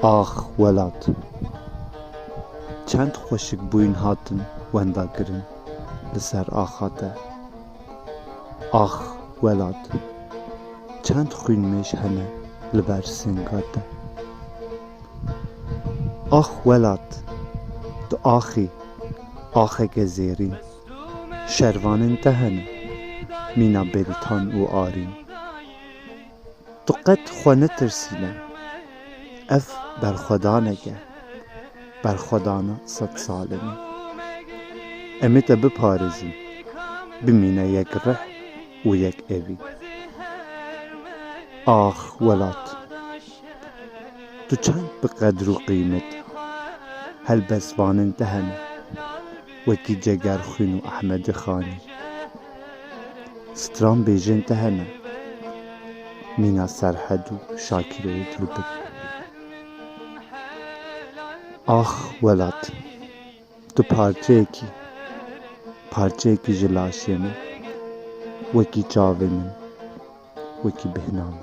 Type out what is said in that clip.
آخ ولات چند خوشک بوین هاتن وندا گرن لسر آخاته. آخ ولات چند خوین میش هنه لبر سنگاته. آخ ولات تو آخه گزیرین شروانن تهنه مینا بلتان و آرین. تو قد خوانه ترسینه اف بر خدا نگه بر خدانا 100 سالمی. امت بپارزی بمینه یک ره و یک اوی. آخ ولات تو چند بقدر و قیمت هل بسوانن تهنه وکی جگر خوین و احمد خانی. ستران بیجن تهنه مینا سرحد و شاکره دلبر. آخ ولات تو پارچه کی جلاشی من وکی چاوه من وکی بهنام.